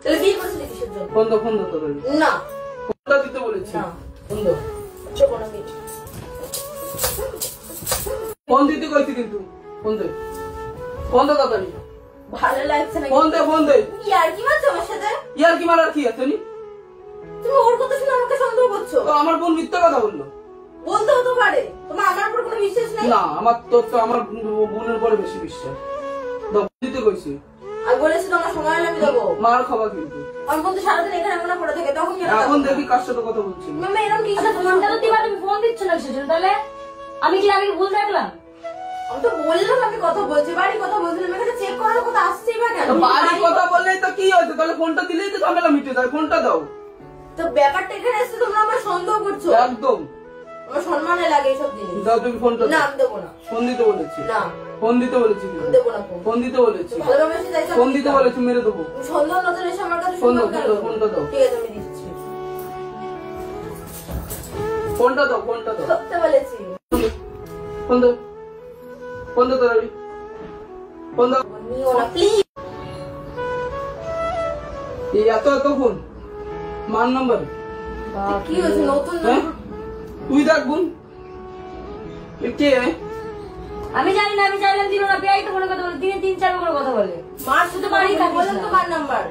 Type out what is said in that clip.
তাহলে বিয়ে করেছিলি কিসের জন্য? ফোন দাও, ফোন দাও তোর। না ফোনটা দিতে বলেছি। না ফোন দাও। চোখ না দিই। ফোন দিতে কইছি কিন্তু। ফোন দে। ফোন দাও তাড়াতাড়ি। ভালো লাগছে না। ফোন দে, ফোন দে। ইয়ার কি মারছো আমার সাথে? ইয়ার কি মারার কি আছে নি? তুমি ওর কথা শুনে আমাকে সন্দেহ করছো? তো আমার বোন মিথ্যা কথা বললো। বলতে হতে পারে। তোমার আমার উপর কোনো বিশ্বাস নেই? না, আমার তোর তো আমার বোনের উপরে বেশি বিশ্বাস। দাও, দিতে কইছি। আমি বলেছি তোমার সময় হলে আমি দেবো। মার খাবা কিন্তু। আমার বন্ধু সারাদিন এখানে এমন পড়ে থাকে, তখন এখন দেখি কার সাথে কথা বলছি। মামা এরকম কি ফোনটা তো দিবা, তুমি ফোন দিচ্ছ না সেজন্য। তাহলে আমি কি ভুল দেখলাম? আমি তো বললাম আমি কথা বলছি, বাড়ি কথা বলছিলাম, এখানে চেক করার কথা আসছেই বা কেন? বাড়ি কথা বললেই তো কি হয়েছে? তাহলে ফোনটা দিলেই তো ঝামেলা মিটে যায়। ফোনটা দাও। তো ব্যাপারটা এখানে এসে তোমরা আমার সন্দেহ করছো। একদম। আমার সম্মানে লাগে এইসব জিনিস। দাও তুমি ফোনটা। না আমি দেবো না। ফোন দিতে বলেছি। না ফোন দিতে বলেছি। আমি দেবো না। ফোন দিতে বলেছি। ভালোভাবে চাইছো? ফোন দিতে বলেছি, মেরে দেবো। সন্দেহ নজর এসে আমার কাছে ফোন দাও, শুনবে কেন? ফোনটা দাও। ঠিক আছে আমি দিচ্ছি। ফোনটা দাও, ফোনটা দাও। সত্যি বলেছি। ফোন দাও, ফোন দাও তাড়াতাড়ি। ফোন দাও। নিও না প্লিজ। এই এত এত ফোন মান নাম্বার কি হয়েছে নতুন? তুই দেখ বোন কে? আমি জানি না, আমি চাইলাম দিল না। পেয়াই তো ফোনে কথা বলে, দিনে 3-4 করে কথা বলে। মার শুধু বাড়ি থাকে। বলেন তো কার নাম্বার?